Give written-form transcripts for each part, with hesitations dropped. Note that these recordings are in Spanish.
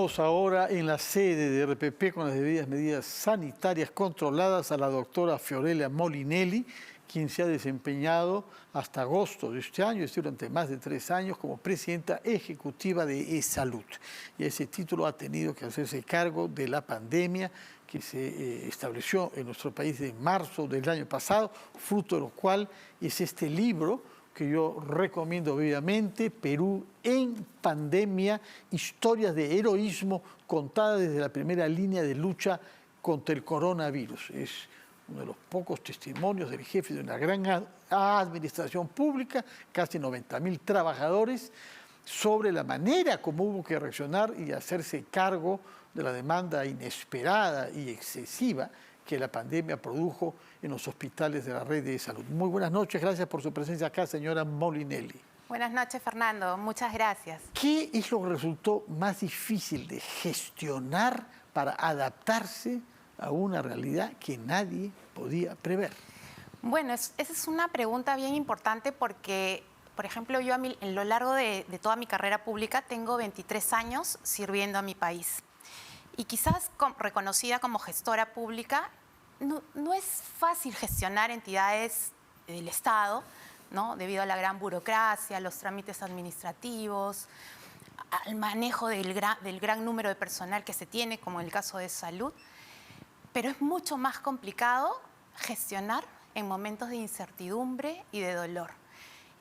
Saludamos ahora en la sede de RPP con las debidas medidas sanitarias controladas a la doctora Fiorella Molinelli, quien se ha desempeñado hasta agosto de este año, es decir, durante más de 3 años, como presidenta ejecutiva de eSalud. Y ese título ha tenido que hacerse cargo de la pandemia que se estableció en nuestro país en marzo del año pasado, fruto de lo cual es este libro que yo recomiendo vivamente, Perú en pandemia, historias de heroísmo contadas desde la primera línea de lucha contra el coronavirus. Es uno de los pocos testimonios del jefe de una gran administración pública, casi 90.000 trabajadores, sobre la manera como hubo que reaccionar y hacerse cargo de la demanda inesperada y excesiva que la pandemia produjo en los hospitales de la red de salud. Muy buenas noches, gracias por su presencia acá, señora Molinelli. Buenas noches, Fernando, muchas gracias. ¿Qué es lo que resultó más difícil de gestionar para adaptarse a una realidad que nadie podía prever? Bueno, esa es una pregunta bien importante porque, por ejemplo, yo en lo largo de toda mi carrera pública tengo 23 años sirviendo a mi país. Y quizás reconocida como gestora pública, no es fácil gestionar entidades del Estado, ¿no? Debido a la gran burocracia, los trámites administrativos, al manejo del gran número de personal que se tiene, como en el caso de salud. Pero es mucho más complicado gestionar en momentos de incertidumbre y de dolor.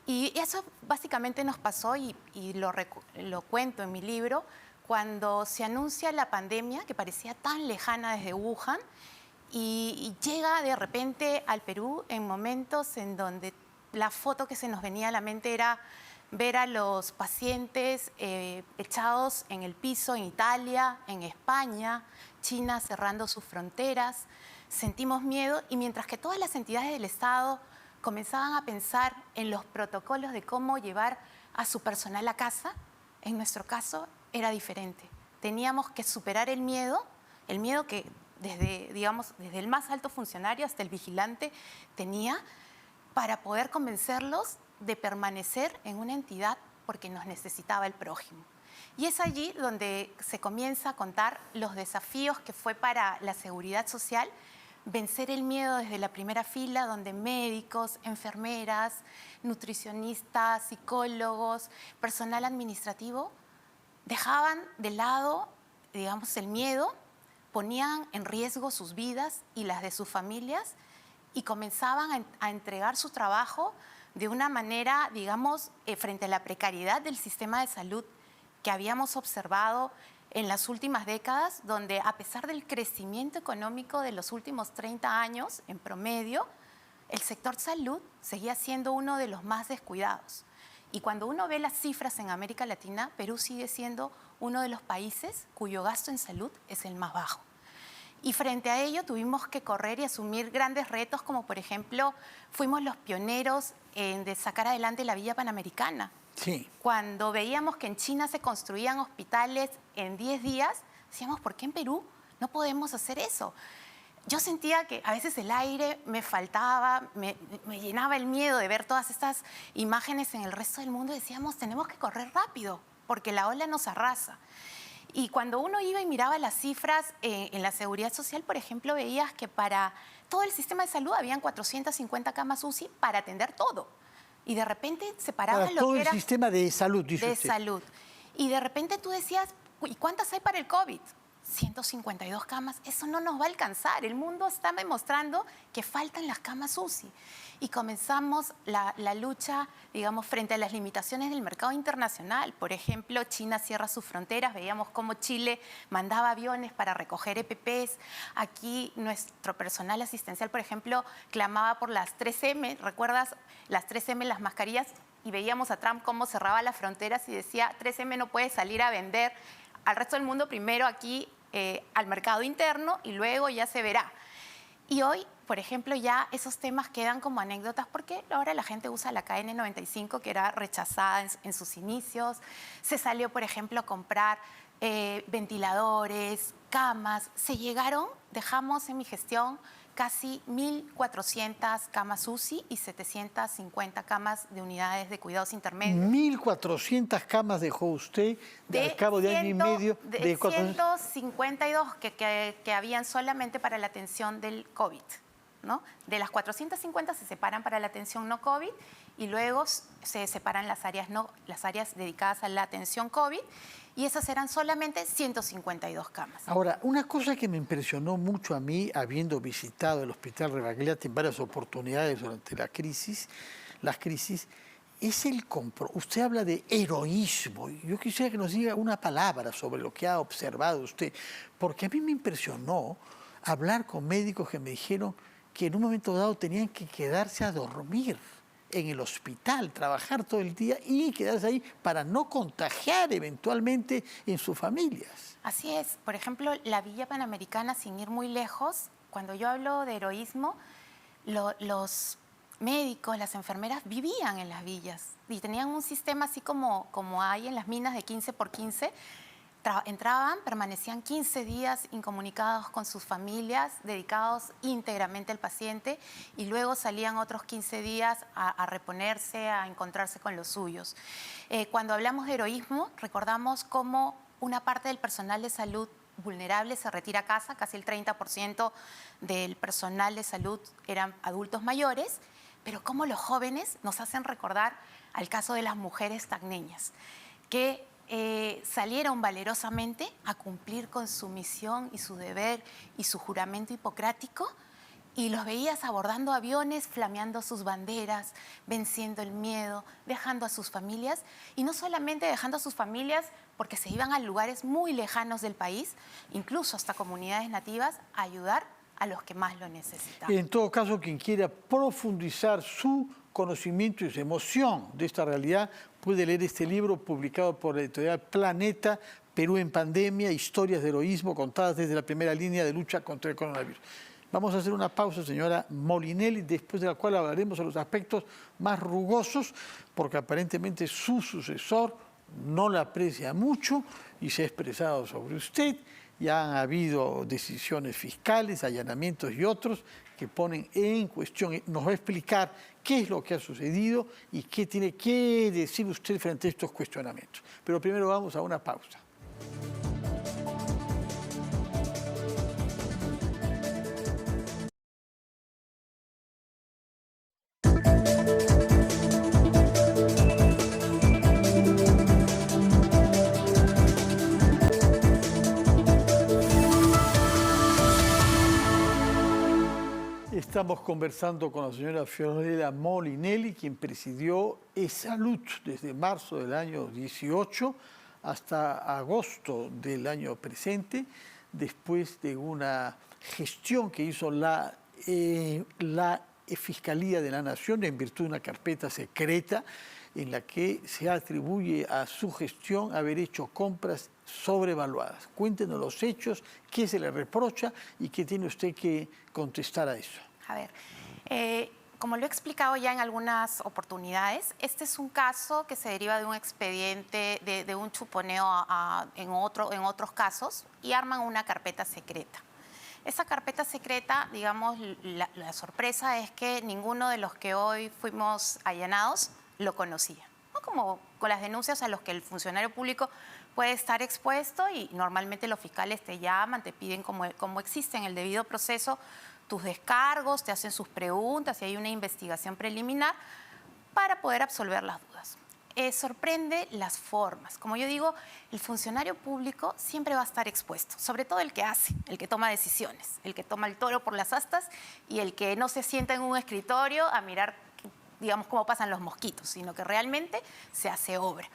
Y eso básicamente nos pasó, y lo cuento en mi libro, cuando se anuncia la pandemia, que parecía tan lejana desde Wuhan, y llega de repente al Perú en momentos en donde la foto que se nos venía a la mente era ver a los pacientes echados en el piso en Italia, en España, China cerrando sus fronteras. Sentimos miedo, y mientras que todas las entidades del Estado comenzaban a pensar en los protocolos de cómo llevar a su personal a casa, en nuestro caso era diferente. Teníamos que superar el miedo que desde el más alto funcionario hasta el vigilante tenía, para poder convencerlos de permanecer en una entidad porque nos necesitaba el prójimo. Y es allí donde se comienza a contar los desafíos que fue para la seguridad social vencer el miedo desde la primera fila, donde médicos, enfermeras, nutricionistas, psicólogos, personal administrativo dejaban de lado, el miedo, ponían en riesgo sus vidas y las de sus familias y comenzaban a entregar su trabajo de una manera, frente a la precariedad del sistema de salud que habíamos observado en las últimas décadas, donde a pesar del crecimiento económico de los últimos 30 años, en promedio, el sector salud seguía siendo uno de los más descuidados. Y cuando uno ve las cifras en América Latina, Perú sigue siendo uno de los países cuyo gasto en salud es el más bajo. Y frente a ello tuvimos que correr y asumir grandes retos, como por ejemplo, fuimos los pioneros de sacar adelante la Villa Panamericana. Sí. Cuando veíamos que en China se construían hospitales en 10 días, decíamos, ¿por qué en Perú no podemos hacer eso? Yo sentía que a veces el aire me faltaba, me llenaba el miedo de ver todas estas imágenes en el resto del mundo, y decíamos, tenemos que correr rápido, porque la ola nos arrasa. Y cuando uno iba y miraba las cifras en la seguridad social, por ejemplo, veías que para todo el sistema de salud habían 450 camas UCI para atender todo. Y de repente se paraba lo que era... todo el sistema de salud, dice usted. De salud. Y de repente tú decías, ¿y cuántas hay para el COVID? 152 camas, eso no nos va a alcanzar. El mundo está demostrando que faltan las camas UCI. Y comenzamos la lucha, frente a las limitaciones del mercado internacional. Por ejemplo, China cierra sus fronteras, veíamos cómo Chile mandaba aviones para recoger EPPs. Aquí nuestro personal asistencial, por ejemplo, clamaba por las 3M, ¿recuerdas? Las 3M, las mascarillas, y veíamos a Trump cómo cerraba las fronteras y decía, 3M no puede salir a vender al resto del mundo, primero aquí al mercado interno y luego ya se verá. Y hoy, por ejemplo, ya esos temas quedan como anécdotas porque ahora la gente usa la KN95, que era rechazada en sus inicios. Se salió, por ejemplo, a comprar ventiladores, camas. Dejamos en mi gestión casi 1.400 camas UCI y 750 camas de unidades de cuidados intermedios. 1.400 camas dejó usted al cabo de año y medio. De 152 que habían solamente para la atención del COVID, ¿no? De las 450 se separan para la atención no COVID y luego se separan las áreas dedicadas a la atención COVID, y esas eran solamente 152 camas. Ahora, una cosa que me impresionó mucho a mí, habiendo visitado el Hospital Rebagliati en varias oportunidades durante las crisis, es el compromiso. Usted habla de heroísmo. Yo quisiera que nos diga una palabra sobre lo que ha observado usted, porque a mí me impresionó hablar con médicos que me dijeron que en un momento dado tenían que quedarse a dormir en el hospital, trabajar todo el día y quedarse ahí para no contagiar eventualmente en sus familias. Así es. Por ejemplo, la Villa Panamericana, sin ir muy lejos, cuando yo hablo de heroísmo, los médicos, las enfermeras vivían en las villas y tenían un sistema así como hay en las minas de 15 por 15. Entraban, permanecían 15 días incomunicados con sus familias, dedicados íntegramente al paciente, y luego salían otros 15 días a reponerse, a encontrarse con los suyos. Cuando hablamos de heroísmo, recordamos cómo una parte del personal de salud vulnerable se retira a casa, casi el 30% del personal de salud eran adultos mayores, pero cómo los jóvenes nos hacen recordar al caso de las mujeres tacneñas, que salieron valerosamente a cumplir con su misión y su deber y su juramento hipocrático, y los veías abordando aviones, flameando sus banderas, venciendo el miedo, dejando a sus familias, y no solamente dejando a sus familias porque se iban a lugares muy lejanos del país, incluso hasta comunidades nativas, a ayudar a los que más lo necesitaban. En todo caso, quien quiera profundizar su conocimiento y su emoción de esta realidad puede leer este libro publicado por la editorial Planeta, Perú en pandemia, historias de heroísmo contadas desde la primera línea de lucha contra el coronavirus. Vamos a hacer una pausa, señora Molinelli, después de la cual hablaremos de los aspectos más rugosos, porque aparentemente su sucesor no la aprecia mucho y se ha expresado sobre usted. Ya han habido decisiones fiscales, allanamientos y otros que ponen en cuestión. Nos va a explicar qué es lo que ha sucedido y qué tiene que decir usted frente a estos cuestionamientos. Pero primero vamos a una pausa. Estamos conversando con la señora Fiorella Molinelli, quien presidió eSalud desde marzo del año 18 hasta agosto del año presente, después de una gestión que hizo la Fiscalía de la Nación en virtud de una carpeta secreta en la que se atribuye a su gestión haber hecho compras sobrevaluadas. Cuéntenos los hechos, qué se le reprocha y qué tiene usted que contestar a eso. A ver, como lo he explicado ya en algunas oportunidades, este es un caso que se deriva de un expediente, de un chuponeo en otros casos, y arman una carpeta secreta. Esa carpeta secreta, digamos, la sorpresa es que ninguno de los que hoy fuimos allanados lo conocía, ¿no? Como con las denuncias a los que el funcionario público puede estar expuesto, y normalmente los fiscales te llaman, te piden, como existe en el debido proceso, tus descargos, te hacen sus preguntas y hay una investigación preliminar para poder absolver las dudas. Sorprende las formas. Como yo digo, el funcionario público siempre va a estar expuesto, sobre todo el que hace, el que toma decisiones, el que toma el toro por las astas y el que no se sienta en un escritorio a mirar, digamos, cómo pasan los mosquitos, sino que realmente se hace obra.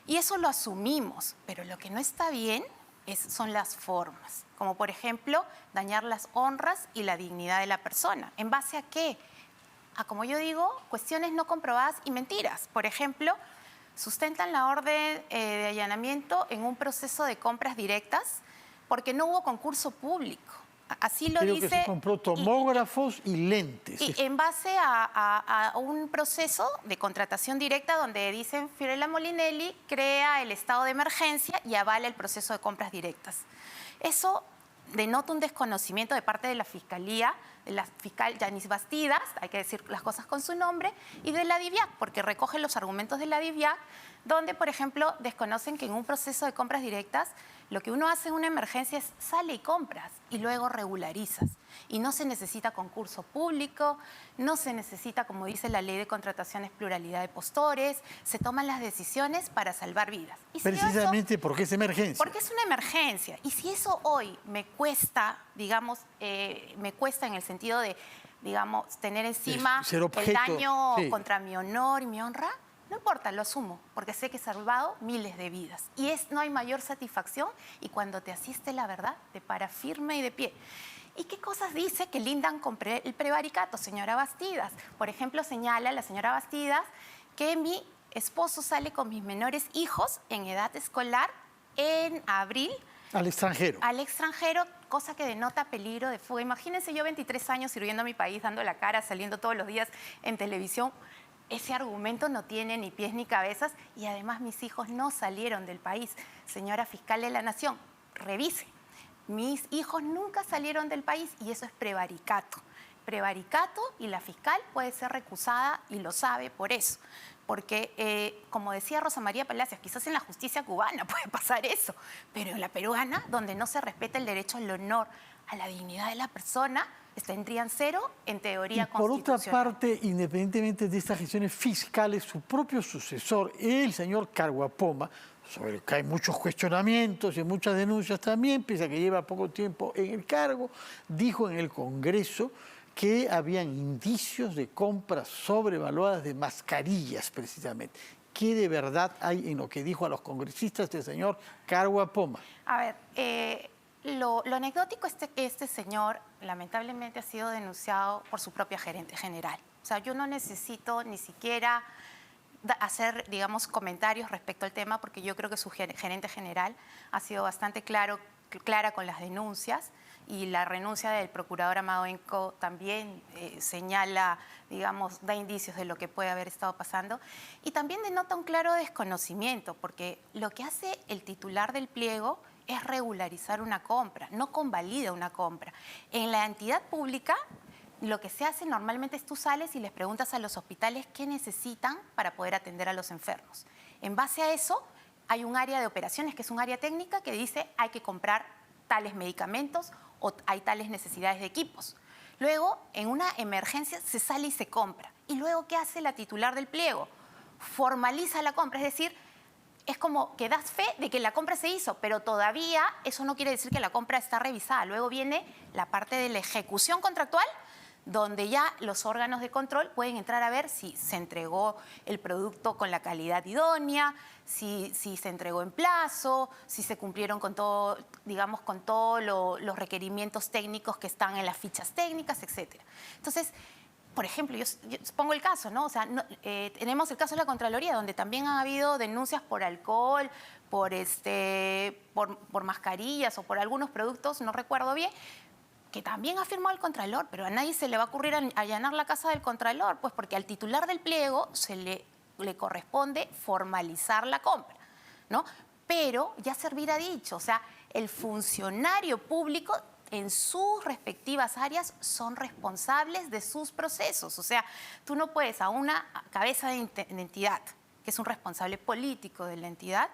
Y eso lo asumimos, pero lo que no está bien son las formas, como por ejemplo dañar las honras y la dignidad de la persona. ¿En base a qué? A, como yo digo, cuestiones no comprobadas y mentiras. Por ejemplo, sustentan la orden de allanamiento en un proceso de compras directas porque no hubo concurso público. Así lo Creo dice. que se compró tomógrafos y lentes. Y en base a un proceso de contratación directa donde dicen Fiorella Molinelli crea el estado de emergencia y avala el proceso de compras directas. Eso denota un desconocimiento de parte de la Fiscalía de la fiscal Yanis Bastidas, hay que decir las cosas con su nombre, y de la DIVIAC, porque recoge los argumentos de la DIVIAC, donde, por ejemplo, desconocen que en un proceso de compras directas, lo que uno hace en una emergencia es sale y compras y luego regularizas. Y no se necesita concurso público, no se necesita, como dice la ley de contrataciones, pluralidad de postores, se toman las decisiones para salvar vidas. Y precisamente porque es emergencia. Porque es una emergencia. Y si eso hoy me cuesta, digamos, me cuesta en el sentido de, digamos, tener encima el daño contra mi honor y mi honra, no importa, lo asumo, porque sé que he salvado miles de vidas. Y no hay mayor satisfacción y cuando te asiste la verdad, te para firme y de pie. ¿Y qué cosas dice que lindan con el prevaricato, señora Bastidas? Por ejemplo, señala la señora Bastidas que mi esposo sale con mis menores hijos en edad escolar en abril. Al extranjero. Al extranjero, cosa que denota peligro de fuga. Imagínense yo 23 años sirviendo a mi país, dando la cara, saliendo todos los días en televisión. Ese argumento no tiene ni pies ni cabezas y además mis hijos no salieron del país. Señora fiscal de la Nación, revise. Mis hijos nunca salieron del país y eso es prevaricato. Prevaricato y la fiscal puede ser recusada y lo sabe por eso. Porque, como decía Rosa María Palacios, quizás en la justicia cubana puede pasar eso, pero en la peruana, donde no se respeta el derecho al honor, a la dignidad de la persona, tendrían cero en teoría constitucional. Por otra parte, independientemente de estas gestiones fiscales, su propio sucesor, el señor Caguapoma, sobre el que hay muchos cuestionamientos y muchas denuncias también, pese a que lleva poco tiempo en el cargo, dijo en el Congreso que habían indicios de compras sobrevaluadas de mascarillas, precisamente. ¿Qué de verdad hay en lo que dijo a los congresistas el señor Caguapoma? A ver, lo anecdótico es que este señor lamentablemente ha sido denunciado por su propia gerente general. O sea, yo no necesito ni siquiera hacer, digamos, comentarios respecto al tema porque yo creo que su gerente general ha sido bastante clara con las denuncias y la renuncia del procurador Amado Enco también señala, digamos, da indicios de lo que puede haber estado pasando y también denota un claro desconocimiento porque lo que hace el titular del pliego es regularizar una compra, no convalida una compra. En la entidad pública, lo que se hace normalmente es tú sales y les preguntas a los hospitales qué necesitan para poder atender a los enfermos. En base a eso, hay un área de operaciones, que es un área técnica, que dice hay que comprar tales medicamentos o hay tales necesidades de equipos. Luego, en una emergencia, se sale y se compra. ¿Y luego qué hace la titular del pliego? Formaliza la compra, es decir, es como que das fe de que la compra se hizo, pero todavía eso no quiere decir que la compra está revisada. Luego viene la parte de la ejecución contractual, donde ya los órganos de control pueden entrar a ver si se entregó el producto con la calidad idónea, si se entregó en plazo, si se cumplieron con todo, digamos, con todos los requerimientos técnicos que están en las fichas técnicas, etc. Entonces, por ejemplo, yo pongo el caso, ¿no? O sea, tenemos el caso de la Contraloría, donde también ha habido denuncias por alcohol, por mascarillas o por algunos productos, no recuerdo bien, que también ha firmado el Contralor, pero a nadie se le va a ocurrir allanar la casa del Contralor, pues porque al titular del pliego le corresponde formalizar la compra, ¿no? Pero ya se hubiera dicho, o sea, el funcionario público en sus respectivas áreas son responsables de sus procesos. O sea, tú no puedes a una cabeza de entidad, que es un responsable político de la entidad,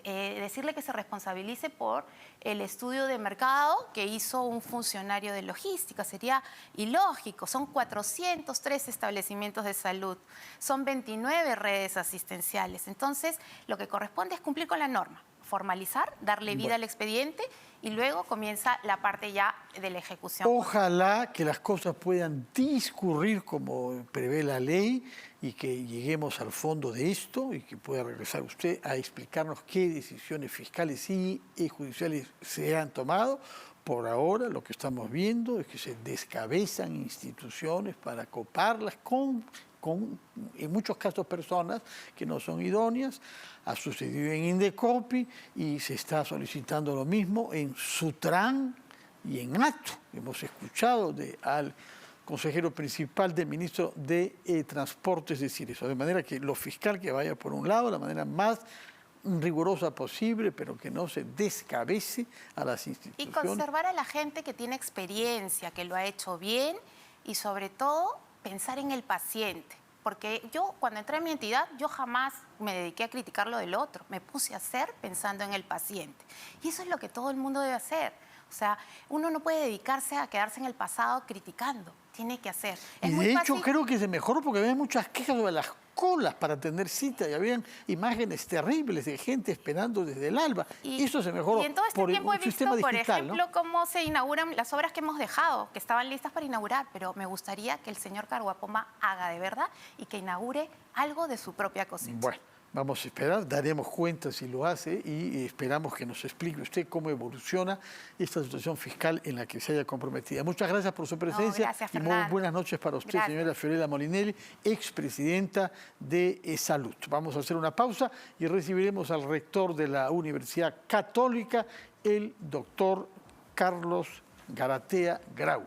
decirle que se responsabilice por el estudio de mercado que hizo un funcionario de logística. Sería ilógico. Son 403 establecimientos de salud, son 29 redes asistenciales. Entonces, lo que corresponde es cumplir con la norma, formalizar, darle vida al expediente y luego comienza la parte ya de la ejecución. Ojalá que las cosas puedan discurrir como prevé la ley y que lleguemos al fondo de esto y que pueda regresar usted a explicarnos qué decisiones fiscales y judiciales se han tomado. Por ahora lo que estamos viendo es que se descabezan instituciones para coparlas con en muchos casos personas que no son idóneas. Ha sucedido en Indecopi y se está solicitando lo mismo en Sutran y en ATU. Hemos escuchado al consejero principal del ministro de Transportes decir eso. De manera que lo fiscal que vaya por un lado, la manera más rigurosa posible, pero que no se descabece a las Y instituciones. conservar a la gente que tiene experiencia, que lo ha hecho bien y sobre todo pensar en el paciente. Porque yo cuando entré en mi entidad, yo jamás me dediqué a criticar lo del otro. Me puse a hacer pensando en el paciente. Y eso es lo que todo el mundo debe hacer. O sea, uno no puede dedicarse a quedarse en el pasado criticando. Tiene que hacer. Y Es muy de hecho fácil. creo que se mejoró porque había muchas quejas sobre las colas para tener cita y habían imágenes terribles de gente esperando desde el alba. Eso se mejoró Y en todo este por tiempo un he visto, sistema por digital, ejemplo, ¿no? cómo se inauguran las obras que hemos dejado, que estaban listas para inaugurar, pero me gustaría que el señor Karahuapoma haga de verdad y que inaugure algo de su propia cosecha. Bueno, vamos a esperar, daremos cuenta si lo hace y esperamos que nos explique usted cómo evoluciona esta situación fiscal en la que se haya comprometido. Muchas gracias por su presencia gracias, y muy Fernando. buenas noches para usted, Gracias. señora Fiorella Molinelli, expresidenta de Salud. Vamos a hacer una pausa y recibiremos al rector de la Universidad Católica, el doctor Carlos Garatea Grau.